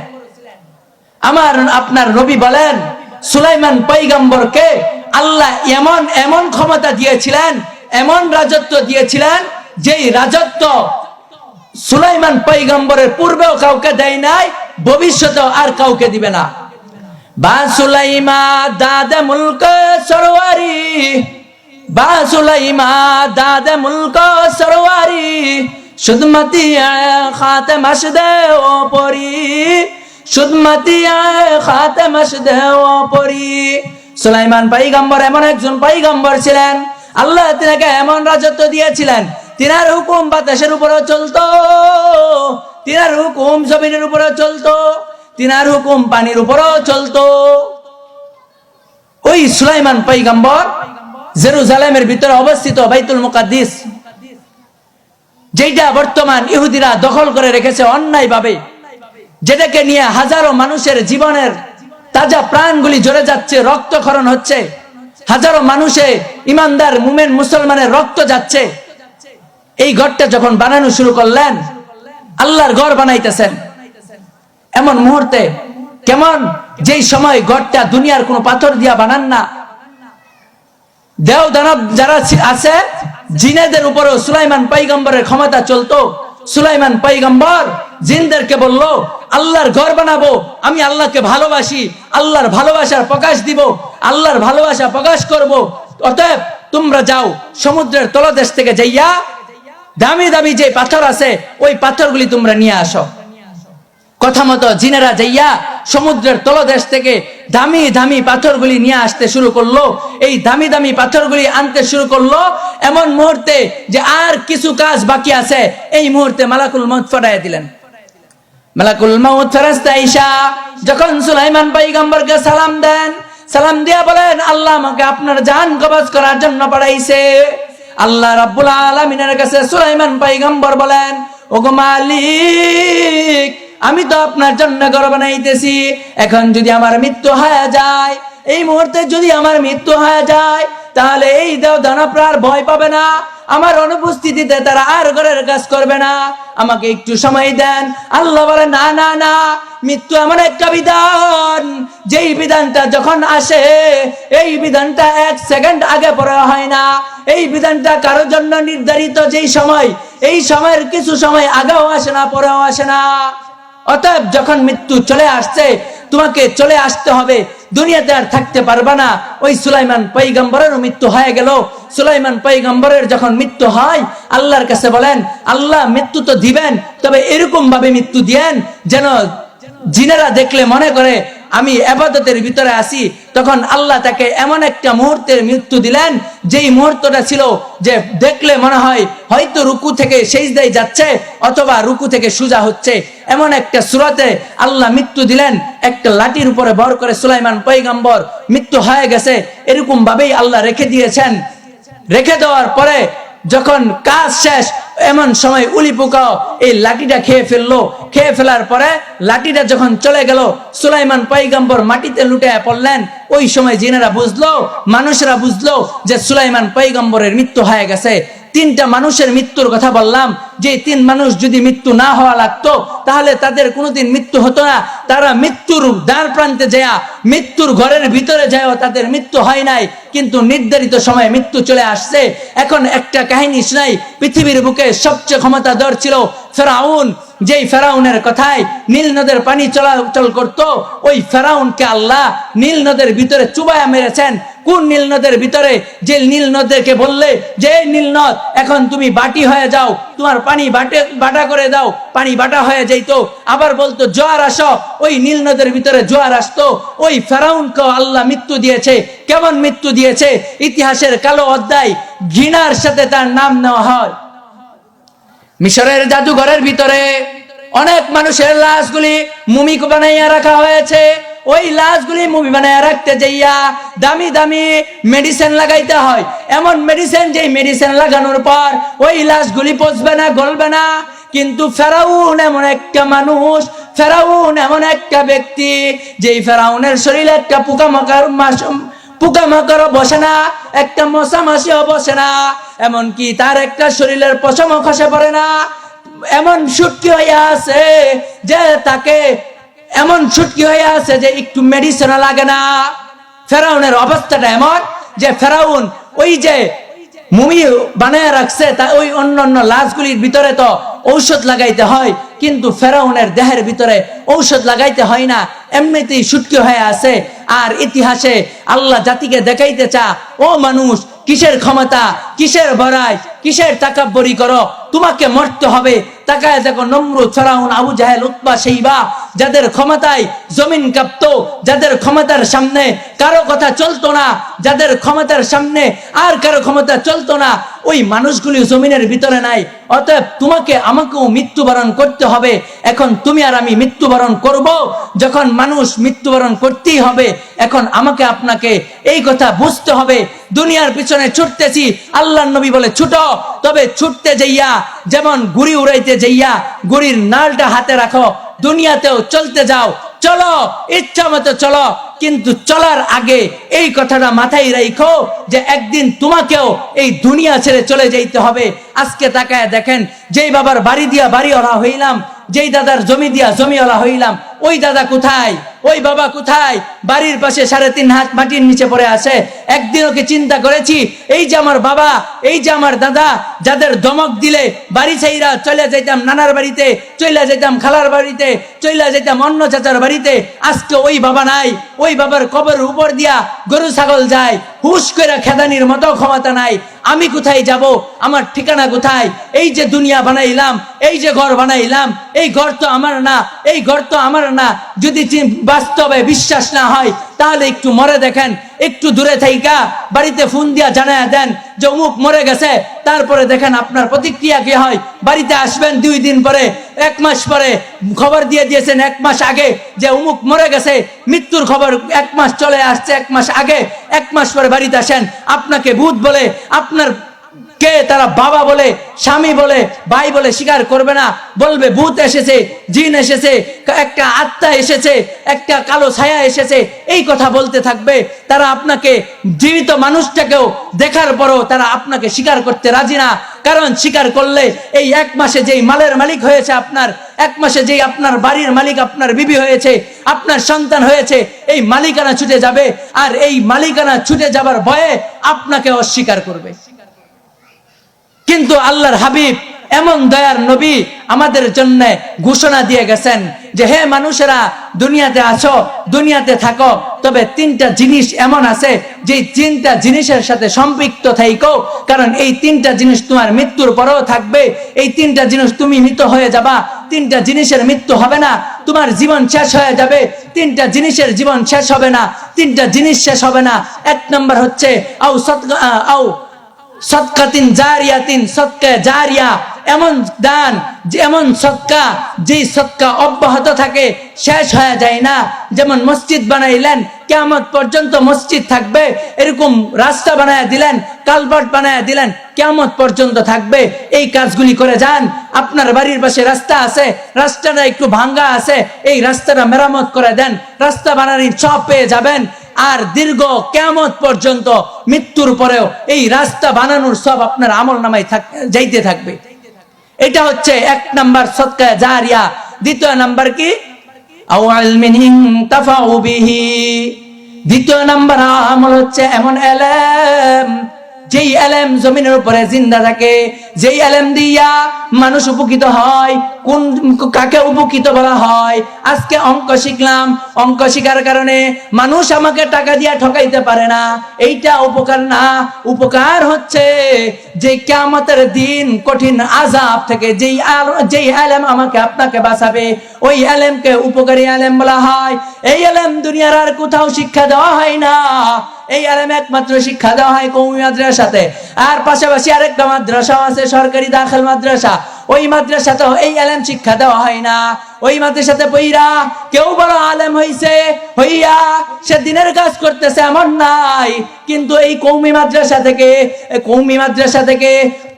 আমার আপনার নবী বলেন, সুলাইমান পয়গম্বরকে আল্লাহ এমন এমন ক্ষমতা দিয়েছিলেন, এমন রাজত্ব দিয়েছিলেন, যেই রাজত্ব সুলাইমান পয়গম্বরের পূর্বেও কাউকে দেয় নাই, ভবিষ্যতেও আর কাউকে দিবে না। বা সুলাইমা দাদে মুলক সরওয়ারি, বা সুলাইমা দাদে মুলক সরওয়ারি, সুদমতি খাতেম আসদে ও পরি, সুদমতি খাতেম আসদে ও পরি। সুলাইমান পয়গম্বর এমন একজন পয়গম্বর ছিলেন, আল্লাহ তিনাকে এমন রাজত্ব দিয়েছিলেন, তিনার হুকুম বাতাসের উপরেও চলতো, তিনার হুকুম জমিনের উপরেও চলতো, তিনার হুকুম পানির উপরেও চলতো। ওই সুলাইমান পয়গম্বর জেরুজালেমের ভিতরে অবস্থিত বাইতুল মুকাদ্দিস, যেটা বর্তমান ইহুদিরা দখল করে রেখেছে অন্যায় ভাবে, যেটাকে নিয়ে হাজারো মানুষের জীবনের তাজা প্রাণগুলি জ্বলে যাচ্ছে, রক্তক্ষরণ হচ্ছে, হাজারো মানুষে ইমানদার মুমিন মুসলমানের রক্ত যাচ্ছে। এই ঘরটা যখন বানানো শুরু করলেন, আল্লাহর ঘর বানাইতেছেন এমন মুহূর্তে, কেমন যেই সময় ঘরটা দুনিয়ার কোনো পাথর দিয়া বানান না, দেও দানব যারা আছে জিনেদের উপরেও সুলাইমান পয়গম্বরের ক্ষমতা চলতো। সুলাইমান পয়গম্বর জিনদেরকে বলল, আল্লাহর ঘর বানাবো, আমি আল্লাহকে ভালোবাসি, আল্লাহর ভালোবাসার প্রকাশ দিব, আল্লাহর ভালোবাসা প্রকাশ করব, অতএব তোমরা যাও সমুদ্রের তলদেশ থেকে যাইয়া দামি দামি যে পাথর আছে ওই পাথরগুলি তোমরা নিয়ে আসো। কথা মতো জিনেরা যাইয়া সমুদ্রের তলদেশ থেকে দামি দামি পাথরগুলি নিয়ে আসতে শুরু করলো। এই দামি দামি পাথরগুলি আনতে শুরু করলো এমন মুহূর্তে যে আর কিছু কাজ বাকি আছে, এই মুহূর্তে মালাকুল মউত ফেরাইয়া দিলেন। মালাকুল মউত ফেরেশতা আয়েশা যখন সুলাইমান পয়গম্বরকে সালাম দেন, সালাম দিয়া বলেন, আল্লাহ আমাকে আপনার জান কবজ করার জন্য পাঠাইছে। আল্লাহ রাব্বুল আলামিনের কাছে সুলাইমান পয়গম্বর বলেন, ওগো মালিক, আমি তো আপনার জন্য ঘর বানাইতেছি, এখন যদি আমার মৃত্যু হয়ে যায়, এই মুহূর্তে যদি আমার মৃত্যু হয়ে যায়, তাহলে এই দেও দানবরা আর ভয় পাবে না, আমার অনুপস্থিতিতে তারা আর ঘরের কাজ করবে না, আমাকে একটু সময় দেন। আল্লাহ বলে, না না না, মৃত্যু এমন একটা বিধান, যেই বিধানটা যখন আসে এই বিধানটা 1 সেকেন্ড আগে পরে হয় না, এই বিধানটা কারোর জন্য নির্ধারিত যেই সময়, এই সময়ের কিছু সময় আগেও আসে না, পরেও আসে না। অতএব যখন মৃত্যু চলে আসছে, তোমাকে চলে আসতে হবে, দুনিয়াতে আর থাকতে পারবা না। ওই সুলাইমান পয়গম্বরের মৃত্যু হয়ে গেল। সুলাইমান পয়গম্বরের যখন মৃত্যু হয়, আল্লাহর কাছে বলেন, আল্লাহ মৃত্যু তো দিবেন, তবে এরকম ভাবে মৃত্যু দিয়েন যেন জিনেরা দেখলে মনে করে আমি ইবাদতের ভিতরে আছি। তখন আল্লাহ তাকে এমন একটা মুহূর্তের মৃত্যু দিলেন, যেই মুহূর্তটা ছিল যে দেখলে মনে হয় হয়তো রুকু থেকে সিজদায় যাচ্ছে অথবা রুকু থেকে সুজা হচ্ছে, এমন একটা সূরাতে আল্লাহ মৃত্যু দিলেন। একটা লাঠির উপরে ভর করে সুলাইমান পয়গম্বর মৃত্যু হয়ে গেছে, এরকম ভাবেই আল্লাহ রেখে দিয়েছেন। রেখে দেওয়ার পরে যখন কাজ শেষ, এমন সময় উলি পোকাও এই লাঠিটা খেয়ে ফেললো। খেয়ে ফেলার পরে লাঠিটা যখন চলে গেল, সুলাইমান পয়গম্বর মাটিতে লুটিয়ে পড়লেন। ওই সময় জিনেরা বুঝলো, মানুষেরা বুঝলো যে সুলাইমান পয়গম্বরের মৃত্যু হয়ে গেছে। 3টা মানুষের মৃত্যুর কথা বললাম, যে 3 মানুষ যদি মৃত্যু না হওয়া লাগতো তাহলে তাদের কোনোদিন মৃত্যু হতো না। তারা মৃত্যুর দ্বার প্রান্তে যায়, মৃত্যুর ঘরের ভিতরে যায়, তাদের মৃত্যু হয় নাই, কিন্তু নির্ধারিত সময়ে মৃত্যু চলে আসছে। এখন একটা কাহিনী শোনাই। পৃথিবীর বুকে সবচেয়ে ক্ষমতাধর ছিল ফেরাউন। যেই ফেরাউনের কথায় নীল নদের পানি চলাচল করত, ওই ফেরাউনকে আল্লাহ নীল নদের ভিতরে চুবায়া মেরেছেন। কোন নীল নদের ভিতরে? যে নীল নদকে বললে যে নীল নদ এখন তুমি বাটি হয়ে যাও, তোমার পানি বাটা করে দাও, পানি বাটা হয়ে যাইতো। আবার বলতো জোয়ার আসো, ওই নীল নদের ভিতরে জোয়ার আসতো। ওই ফেরাউনকে আল্লাহ মৃত্যু দিয়েছে। কেমন মৃত্যু দিয়েছে? ইতিহাসের কালো অধ্যায় ঘৃণার সাথে তার নাম নেওয়া হয়। মিশরের জাদুঘরের ভিতরে অনেক মানুষের লাশগুলি মুমি বানাইয়া রাখা হয়েছে। ওই লাশগুলি মুমি বানাইয়া রাখতে যাইয়া দামি দামি মেডিসিন লাগাইতে হয়। এমন মেডিসিন, যেই মেডিসিন লাগানোর পর ওই লাশগুলি পচবে না, গলবে না। কিন্তু ফেরাউন এমন একটা মানুষ, ফেরাউন এমন একটা ব্যক্তি, যেই ফেরাউনের শরীরে একটা পোকামাকড় বসে না, একটা মশা মাছিও বসে না, এমনকি তার একটা শরীরের পশমও খসে পড়ে না। এমন শুটকি হয়ে আছে যে তাকে এমন শুটকি হয়ে আছে যে একটু মেডিসিন লাগে না। ফেরাউনের অবস্থাটা এমন যে ফেরাউন ওই যে মুমি বানায় রাখছে, তা ওই অন্যান্য লাশগুলির ভিতরে তো ঔষধ লাগাইতে হয়, কিন্তু ফেরাউনের দেহের ভিতরে ঔষধ লাগাইতে হয় না, এমনিতেই সুটকি হয়ে আছে। আর ইতিহাসে আল্লাহ জাতিকে দেখাইতে চা, ও মানুষ, কিসের ক্ষমতা, কিসের বড়াই, কিসের তাকাব্বরি করো, তোমাকে মরতে হবে। তাকায় দেখো নমরুদ, ফেরাউন, আবু জাহেল, উতবা, শাইবা, যাদের ক্ষমতায় জমিন কাঁপতো, যাদের ক্ষমতার সামনে কারো কথা চলতো না, যাদের ক্ষমতার সামনে আর কারো ক্ষমতা চলতো না, ওই মানুষগুলি জমিনের ভিতরে নাই। অতএব তোমাকে আমাকেও মৃত্যুবরণ করতে হবে। এখন তুমি আর আমি মৃত্যুবরণ করব। যখন মানুষ মৃত্যুবরণ করতেই হবে, এখন আমাকে আপনাকে এই কথা বুঝতে হবে। দুনিয়ার পিছনে ছুটতেছি, আল্লাহর নবী বলে ছুটো, তবে ছুটতে যাইয়া যেমন গুড়ি উড়াইতে যাইয়া গুড়ির নালটা হাতে রাখো, দুনিয়াতেও চলতে যাও, চলো ইচ্ছা মতো চলো, কিন্তু চলার আগে এই কথাটা মাথায় রাখো যে একদিন তোমাকেও এই দুনিয়া ছেড়ে চলে যাইতে হবে। আজকে তাকায় দেখেন, যেই বাবার বাড়ি দিয়া বাড়িওয়ালা হইলাম, যেই দাদার জমি দিয়া জমিওয়ালা হইলাম, ওই দাদা কোথায়, ওই বাবা কোথায়? বাড়ির পাশে 3.5 হাত মাটির নিচে পড়ে আছে। একদিনও কি চিন্তা করেছি, এই যে আমার বাবা, এই যে আমার দাদা, যাদের ধমক দিলে বাড়ি ছাইরা চলে যাইতাম নানার বাড়িতে, চলে যাইতাম খালার বাড়িতে, চলে যাইতাম অন্য চাচার বাড়িতে, আজকে ওই বাবা নাই। ওই বাবার কবরের উপর দিয়া গরু ছাগল যায়, হুশ করে খেদানির মতো ক্ষমতা নাই। আমি কোথায় যাব? আমার ঠিকানা কোথায়? এই যে দুনিয়া বানাইলাম, এই যে ঘর বানাইলাম, এই ঘর তো আমার না, এই ঘর তো আমার না। যদি বাস্তবে বিশ্বাস না হয়, তাহলে একটু মরে দেখেন, একটু দূরে থাইকা বাড়িতে ফোন দিয়া জানায় দেন যে অমুক মরে গেছে, তারপরে দেখেন আপনার প্রতিক্রিয়া কি হয়। বাড়িতে আসবেন 2 দিন পরে, 1 মাস পরে খবর দিয়ে দিয়েছেন 1 মাস আগে যে অমুক মরে গেছে, মৃত্যুর খবর 1 মাস চলে আসছে, 1 মাস আগে, 1 মাস পরে বাড়িতে আসেন, আপনাকে ভূত বলে, আপনার কে তারা বাবা বলে, স্বামী বলে, ভাই বলে স্বীকার করবে না, বলবে ভূত এসেছে, জিন এসেছে, একটা আত্মা এসেছে, একটা কালো ছায়া এসেছে, এই কথা বলতে থাকবে। তারা আপনাকে জীবিত মানুষটাকেও দেখার পরও তারা আপনাকে স্বীকার করতে রাজি না। কারণ স্বীকার করলে এই 1 মাসে যেই মালের মালিক হয়েছে আপনার, 1 মাসে যেই আপনার বাড়ির মালিক আপনার বিবি হয়েছে, আপনার সন্তান হয়েছে, এই মালিকানা ছুটে যাবে। আর এই মালিকানা ছুটে যাবার ভয়ে আপনাকে অস্বীকার করবে। কিন্তু আল্লাহর হাবিব, এমন দয়ার নবী, আমাদের জন্য ঘোষণা দিয়ে গেছেন যে হে মানুষেরা, দুনিয়াতে আছো, দুনিয়াতে থাকো, তবে 3টা জিনিস এমন আছে যে 3টা জিনিসের সাথে সম্পৃক্ত থাইকো। কারণ এই 3টা জিনিস তোমার মৃত্যুর পরেও থাকবে। এই 3টা জিনিস, তুমি মৃত হয়ে যাবা, 3টা জিনিসের মৃত্যু হবে না, তোমার জীবন শেষ হয়ে যাবে। 3টা জিনিসের জীবন শেষ হবে না, 3টা জিনিস শেষ হবে না। 1 নম্বর হচ্ছে সদকাতিন জারিয়াতিন, সদকা জারিয়া, এমন দান, এমন সদকা যেই সদকা অব্যাহত থাকে, শেষ হয়ে যায় না। যেমন মসজিদ বানাইলেন, কিয়ামত পর্যন্ত মসজিদ থাকবে, এরকম রাস্তা বানায় দিলেন, কালভার্ট বানায় দিলেন, কিয়ামত পর্যন্ত থাকবে। এই কাজগুলি করে যান। আপনার বাড়ির পাশে রাস্তা আছে, রাস্তাটা একটু ভাঙ্গা আছে, এই রাস্তাটা মেরামত করে দেন, রাস্তা বানানোর সব পেয়ে যাবেন। আর দীর্ঘ কিয়ামত পর্যন্ত, মৃত্যুর পরেও এই রাস্তা বানানোর সব আপনার আমল নামায় যাইতে থাকবে। এটা হচ্ছে 1 নাম্বার সদকা জারিয়া। 2 নাম্বার কি? আও ইলমিন ইনতাফাউ বিহি। 2 নাম্বার আমল হচ্ছে এমন ইলম, যেই ইলম জমিনের উপরে জিন্দা থাকে, যেই ইলম দিয়া মানুষ উপকৃত হয়। কোন কাকে উপকৃত বলা হয়? আজকে অঙ্ক শিখলাম, অঙ্ক শিখার কারণে মানুষ আমাকে টাকা দিয়া ঠকাইতে পারে না, এইটা উপকার না। উপকার হচ্ছে যে কিয়ামতের দিন কঠিন আযাব থেকে যেই ইলম আমাকে আপনাকে বাঁচাবে, ওই ইলমকে উপকারী ইলম বলা হয়। এই ইলম দুনিয়ার আর কোথাও শিক্ষা দেওয়া হয় না। এই ইলম একমাত্র শিক্ষা দেওয়া হয় কওমি মাদ্রাসাতে। আর পাশাপাশি আরেকটা মাদ্রাসা আছে, সরকারি দাখিল মাদ্রাসা, ওই মাদ্রাসাতেও এই ইলম শিক্ষা দেওয়া হয় না। ওই মাদ্রাসাতে পইরা কেউ বড় আলেম হইছে, হইয়া সে দিনের কাজ করতেছে এমন নাই। কিন্তু এই কওমি মাদ্রাসা থেকে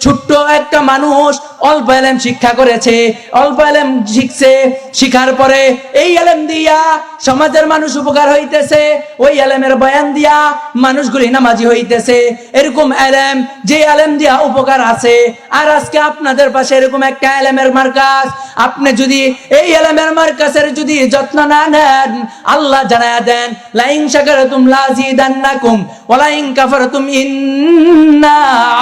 ছোট্ট একটা মানুষ অল্প ইলম শিক্ষা করেছে, অল্প ইলম শিখছে, শিখার পরে এই ইলম দিয়া সমাজের মানুষ উপকার হইতেছে, ওই ইলমের বয়ান দিয়া মানুষগুলি নামাজি হইতেছে। এরকম ইলম যে ইলম দিয়া উপকার আছে। আর আজকে আপনাদের পাশে এরকম একটা ইলমের মার্কাজ, আপনি যদি এই ইলমের মার্কাজের যদি যত্ন না নেন, আল্লাহ জানায়া দেন লাইন শাকারতুম লাযিদান্নাকুম ওয়া লাইন কাফারতুম ইন্না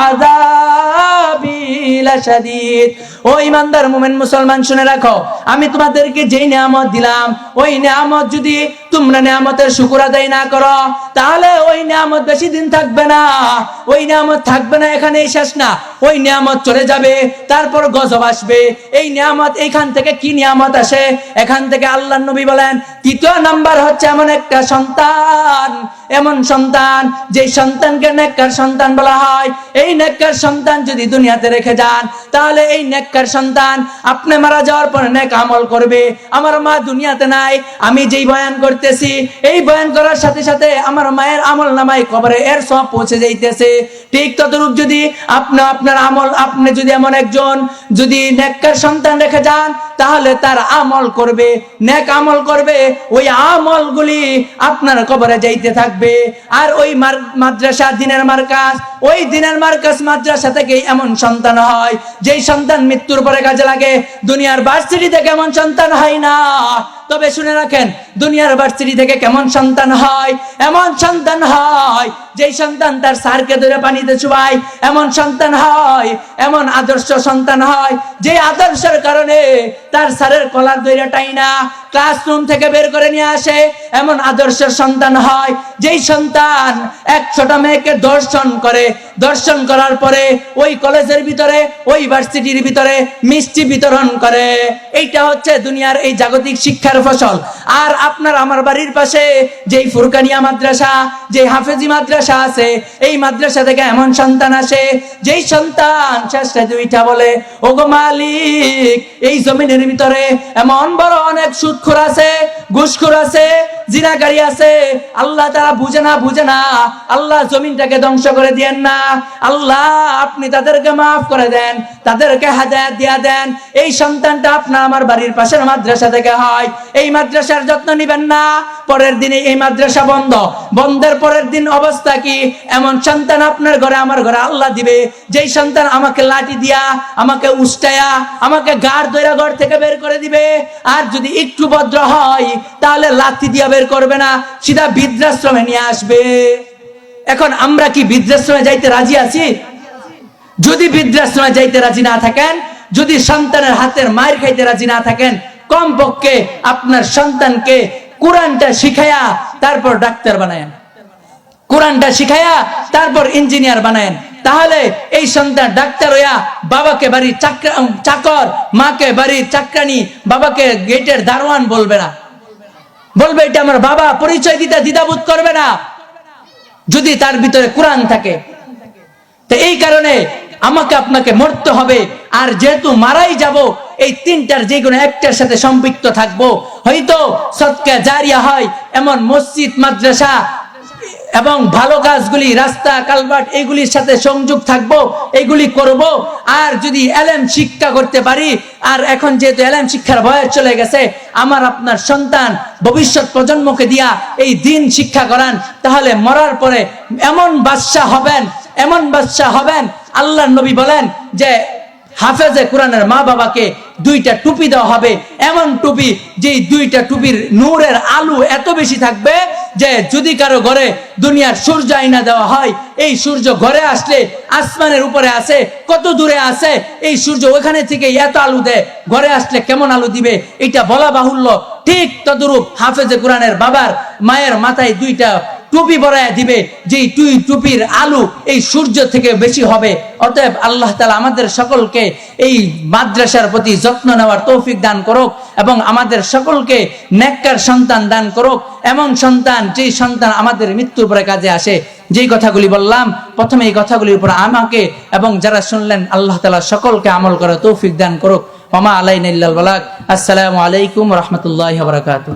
আযাবি লাশাদীদ। ও ইমানদার মুমিন মুসলমান শুনে রাখো, আমি তোমাদেরকে যেই নিয়ামত দিলাম, ওই নিয়ামত যদি তোমরা নিয়ামতের শুকর আদায় না করো, তাহলে ওই নিয়ামত বেশি দিন থাকবে না। ওই নিয়ামত থাকবে না, এখানেই শেষ না, ওই নিয়ামত চলে যাবে, তারপর গজব আসবে। এই নিয়ামত এইখান থেকে কি নিয়ামত আসে? এখান থেকে আল্লাহর নবী বলেন তৃতীয় নাম্বার হচ্ছে এমন একটা সন্তান, এমন সন্তান যে সন্তানকে নেককার সন্তান বলা হয়। এই নেককার সন্তান যদি দুনিয়াতে রেখে যান, তাহলে এই নেককার সন্তান আপনি মারা যাওয়ার পর নেক আমল করবে। আমার মা দুনিয়াতে নাই, আমি যেই বয়ান করতেছি, এই বয়ান করার সাথে সাথে আমার মায়ের আমল নামায় কবরে এর সব পৌঁছে যাইতেছে। ঠিক ততরূপ যদি আপনার আমল, আপনি যদি এমন একজন যদি নেককার সন্তান রেখে যান, তাহলে তার আমল করবে, নেক আমল করবে, ওই আমলগুলি আপনার কবরে যাইতে থাকবে। আর ওই মাদ্রাসা দিনের মার্কাজ, ওই দিনের মার্কাজ মাদ্রাসা থেকে এমন সন্তান হয় যেই সন্তান মৃত্যুর পরে কাজে লাগে। দুনিয়ার ভার্সিটি থেকে এমন সন্তান হয় না। তবে শুনে রাখেন, দুনিয়ার ভার্সিটি থেকে কেমন সন্তান হয়? এমন সন্তান হয় যেই সন্তান তার স্যারকে ধরে পানিতে চুবায়, এমন সন্তান হয়, এমন আদর্শ সন্তান হয় যে আদর্শের কারণে তার স্যারের কলার ধরে টাইনা ক্লাসরুম থেকে বের করে নিয়ে আসে। এমন আদর্শের সন্তান হয় যেই সন্তান 100টা মেয়েকে দর্শন করে, দর্শন করার পরে ওই কলেজের ভিতরে, ওই ভার্সিটির ভিতরে মিষ্টি বিতরণ করে। এইটা হচ্ছে দুনিয়ার এই জাগতিক শিক্ষার ফসল। আর আপনার আমার বাড়ির পাশে যেই ফুরকানিয়া মাদ্রাসা, যে হাফেজি মাদ্রাসা আছে, এই মাদ্রাসা থেকে এমন সন্তান আসে যেই সন্তান শেষে দুইটা বলে, ওগো মালিক, এই জমিনের ভিতরে এমন বড় অনেক সুদখোর আছে, ঘুষখোর আছে, জিনাকারী আছে, আল্লাহ তারা বুঝে না, আল্লাহ জমিনটাকে ধ্বংস করে দিয়েন না, আল্লাহ আপনি তাদেরকে মাফ করে দেন, তাদেরকে হাদায়াত দিয়া দেন। এই সন্তানটা আপনার আমার বাড়ির পাশের মাদ্রাসা থেকে হয়। এই মাদ্রাসার যত্ন নিবেন না, পরের দিনে এই মাদ্রাসা বন্ধের পরের দিন অবস্থা কি? এমন সন্তান আপনার ঘরে আমার ঘরে আল্লাহ দিবে, যেই সন্তান আমাকে লাঠি দিয়া, আমাকে উস্টায়া, আমাকে গাড় দইরা ঘর থেকে বের করে দিবে। আর যদি একটু ভদ্র হয়, তাহলে লাঠি দিয়া বের করবে না, সিধা বৃদ্ধাশ্রমে নিয়ে আসবে। এখন আমরা কি বৃদ্ধাশ্রমে যাইতে রাজি আছি? যদি বৃদ্ধাশ্রমে যাইতে রাজি না থাকেন, যদি সন্তানের হাতের মায়ের খাইতে রাজি না থাকেন, কমপক্ষে আপনার সন্তানকে কোরআনটা শিখায়া তারপর ডাক্তার বানায়েন, কোরআনটা শিখায়া তারপর ইঞ্জিনিয়ার বানায়েন। তাহলে এই সন্তান ডাক্তার হইয়া বাবাকে বাড়ির চাকর, মাকে বাড়ির চাকরানি, বাবাকে গেটের দারোয়ান বলবে না, বলবে এটা আমার বাবা, পরিচয় দিতে দ্বিধাবোধ করবে না, যদি তার ভিতরে কোরআন থাকে। তো এই কারণে আমাকে আপনাকে মরতে হবে। আর যেহেতু মারাই যাব, এই তিনটার যে কোনো একটার সাথে সম্পৃক্ত থাকবো। হয়তো সদকা জারিয়া হয় এমন মসজিদ, মাদ্রাসা এবং ভালো কাজগুলি, রাস্তা, কালভার্ট, এগুলির সাথে সংযোগ থাকবো, এগুলি করব। আর যদি এলেম শিক্ষা করতে পারি, আর এখন যেহেতু এলেম শিক্ষার বয়স চলে গেছে, আমার আপনার সন্তান ভবিষ্যৎ প্রজন্মকে দিয়া এই দিন শিক্ষা করান, তাহলে মরার পরে এমন বাদশা হবেন, এমন বাদশা হবেন। আল্লাহর নবী বলেন যে হাফেজে কোরআনের মা বাবাকে 2টা টুপি দেওয়া হবে, এমন টুপি যে 2টা টুপির নূরের আলো এত বেশি থাকবে যে যদি কারো ঘরে দুনিয়ার সূর্য আইনা দেওয়া হয়, এই সূর্য ঘরে আসলে আসমানের উপরে আছে, কত দূরে আছে, এই সূর্য ওখানে থেকে এত আলো দেয়, ঘরে আসলে কেমন আলো দিবে এটা বলা বাহুল্য। ঠিক তদরূপ হাফেজে কোরআনের বাবার মায়ের মাথায় 2টা টুপি পরায়া দিবে, যেই টুপির আলো এই সূর্য থেকে বেশি হবে। অতএব আল্লাহ তাআলা আমাদের সকলকে এই মাদ্রাসার প্রতি যত্ন নেওয়ার তৌফিক দান করুক এবং আমাদের সকলকে নেককার সন্তান দান করুক। এমন সন্তান, যেই সন্তান আমাদের মৃত্যুর পরে কাজে আসে। যেই কথাগুলি বললাম প্রথমে, এই কথাগুলির উপর আমাকে এবং যারা শুনলেন আল্লাহ তাআলা সকলকে আমল করার তৌফিক দান করুক। ওয়া মা আলাইনা ইল্লাল বালাগ। আসসালামু আলাইকুম ওয়া রাহমাতুল্লাহি ওয়া বারাকাতুহু।